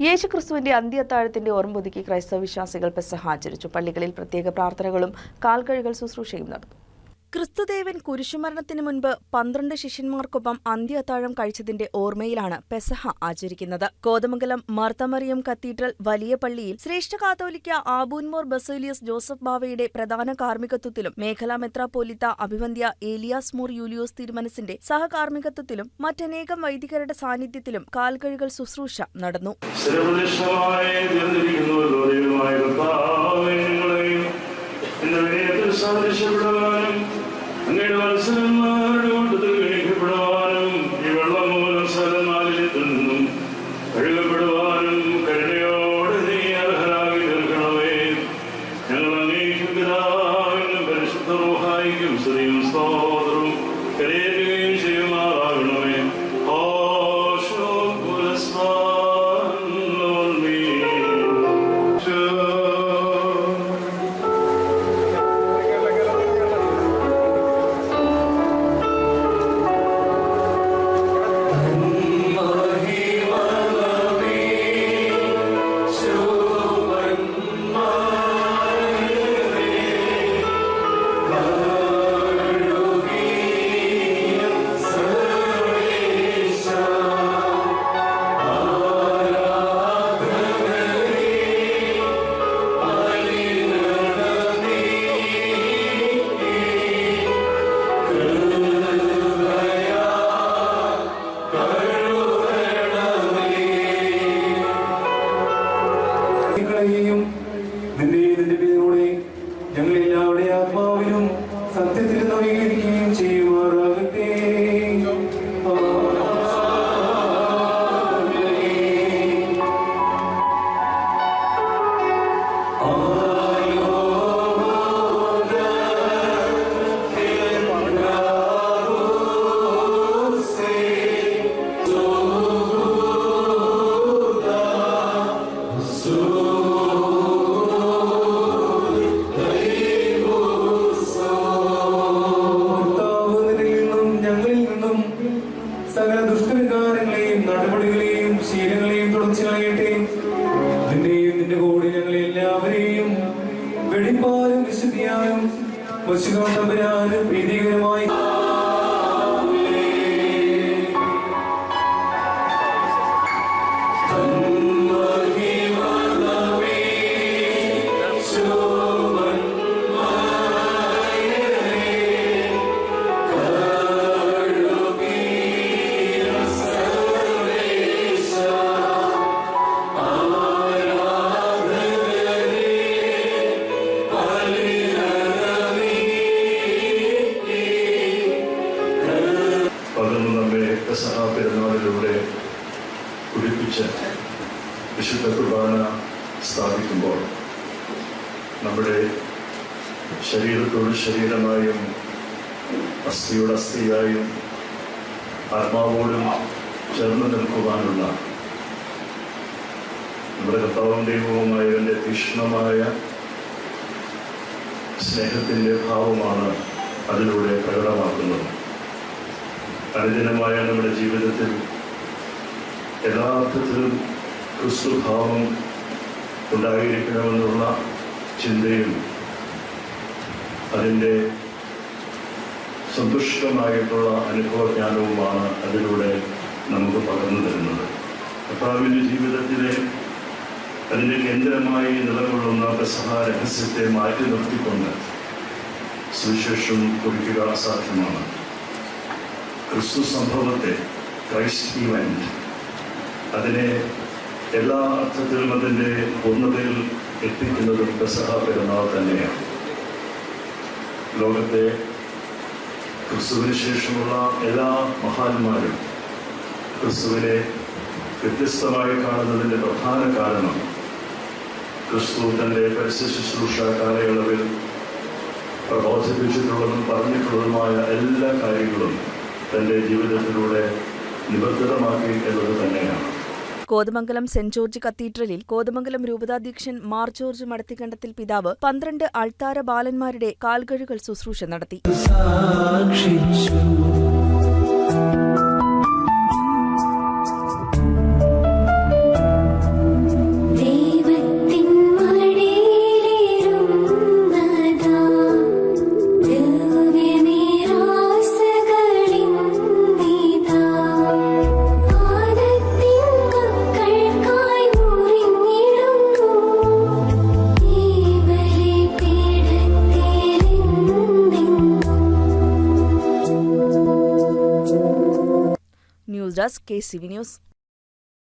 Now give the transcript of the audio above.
യേശുക്രിസ്തുവിന്റെ അന്ത്യത്താഴത്തിന്റെ ഓർമ്മ പുതുക്കി ക്രൈസ്തവ വിശ്വാസികൾ പെസഹ ആചരിച്ചു. പള്ളികളിൽ പ്രത്യേക പ്രാർത്ഥനകളും കാൽകഴുകൽ ശുശ്രൂഷയും നടന്നു. ക്രിസ്തുദേവൻ കുരിശുമരണത്തിന് മുൻപ് 12 ശിഷ്യന്മാർക്കൊപ്പം അന്ത്യ അത്താഴം കഴിച്ചതിന്റെ ഓർമ്മയിലാണ് പെസഹ ആചരിക്കുന്നത്. കോതമംഗലം മാർത്തമറിയം കത്തീഡ്രൽ വലിയ പള്ളിയിൽ ശ്രേഷ്ഠ കാത്തോലിക്ക ആബൂൻമോർ ബസേലിയസ് ജോസഫ് ബാവയുടെ പ്രധാന കാർമ്മികത്വത്തിലും മേഖലാ മെത്രാപ്പോലിത്ത അഭിവന്ദ്യ ഏലിയാസ് മോർ യൂലിയോസ് തിരുമനസിന്റെ സഹകാർമ്മികത്വത്തിലും മറ്റനേകം വൈദികരുടെ സാന്നിധ്യത്തിലും കാൽകഴുകൽ ശുശ്രൂഷ നടന്നു. അങ്ങയുടെ വത്സരന്മാരുടെ കൂട്ടത്തിൽ ഗണിക്കപ്പെടുവാനും ഈ വെള്ളം മൂലം സകലമാലിന്യത്തിൽ നിന്നും കഴുകപ്പെടുവാനും കരുണയോടെ നീ അർഹരാക്കി തീർക്കണമേ. ഞങ്ങൾ അങ്ങേക്കും പിതാവിനും പരിശുദ്ധ റൂഹായിക്കും സ്തുതിയും സ്തോത്രവും കരയേറ്റുകയും ചെയ്യുമാറാകണമേ. നിന്റെ പേരോടെ ഞങ്ങളെല്ലാവരുടെ ആത്മാവിനും സത്യത്തിൽ നവീകരിക്കുകയും ചെയ്യുമാറാകട്ടെ. സകല ദുഷ്ടവികാരങ്ങളെയും നടപടികളെയും ശീലങ്ങളെയും തുടച്ചു കളയട്ടെ. നിന്റെയും നിന്റെ കൂടെ ഞങ്ങളെ എല്ലാവരെയും വെടിപ്പാലും വിശുദ്ധിയാലും പശുകൊണ്ടവരാനും പ്രീതികരമായി പെരുന്നാളിലൂടെ കുടിപ്പിച്ച് വിശുദ്ധ കുർബാന സ്ഥാപിക്കുമ്പോൾ നമ്മുടെ ശരീരത്തോട് ശരീരമായും അസ്ഥിയോട് അസ്ഥിയായും ആത്മാവോടും ചേർന്ന് നിൽക്കുവാനുള്ള നമ്മുടെ കർത്താവും ദൈവവുമായവൻ്റെ തീക്ഷ്ണമായ സ്നേഹത്തിൻ്റെ ഭാവമാണ് അതിലൂടെ പ്രകടമാക്കുന്നത്. അനുദിനമായ നമ്മുടെ ജീവിതത്തിൽ യഥാർത്ഥത്തിലും ക്രിസ്തുഭാവം ഉണ്ടായിരിക്കണമെന്നുള്ള ചിന്തയും അതിൻ്റെ സന്തുഷ്ടമായിട്ടുള്ള അനുഭവജ്ഞാനവുമാണ് അതിലൂടെ നമുക്ക് പകർന്നു തരുന്നത്. കർത്താവിൻ്റെ ജീവിതത്തിലെ അതിൻ്റെ കേന്ദ്രമായി നിലകൊള്ളുന്ന പെസഹ രഹസ്യത്തെ മാറ്റി നിർത്തിക്കൊണ്ട് സുവിശേഷം കുറിക്കുക അസാധ്യമാണ്. ക്രിസ്തു സംഭവത്തെ, ക്രൈസ്റ്റ് ഇവന്റ്, അതിനെ എല്ലാ അർത്ഥത്തിലും അതിൻ്റെ പൂർണ്ണതയിൽ എത്തിക്കുന്നതും പെസഹ പെരുന്നാൾ തന്നെയാണ്. ലോകത്തെ ക്രിസ്തുവിന് ശേഷമുള്ള എല്ലാ മഹാന്മാരും ക്രിസ്തുവിനെ വ്യത്യസ്തമായി കാണുന്നതിൻ്റെ പ്രധാന കാരണം ക്രിസ്തു തൻ്റെ പരസ്യ ശുശ്രൂഷ കാലയളവിൽ പ്രബോധിപ്പിച്ചിട്ടുള്ളതും പറഞ്ഞിട്ടുള്ളതുമായ എല്ലാ കാര്യങ്ങളും തൻ്റെ ജീവിതത്തിലൂടെ നിബദ്ധമാക്കി എന്നത് തന്നെയാണ്. കോതമംഗലം സെന്റ് ജോർജ് കത്തീഡ്രലിൽ കോതമംഗലം രൂപതാധ്യക്ഷൻ മാർ ജോർജ് മടത്തിക്കണ്ടത്തിൽ പിതാവ് 12 അൾത്താര ബാലന്മാരുടെ കാൽകഴുകൽ ശുശ്രൂഷ നടത്തി. Desk KCV news.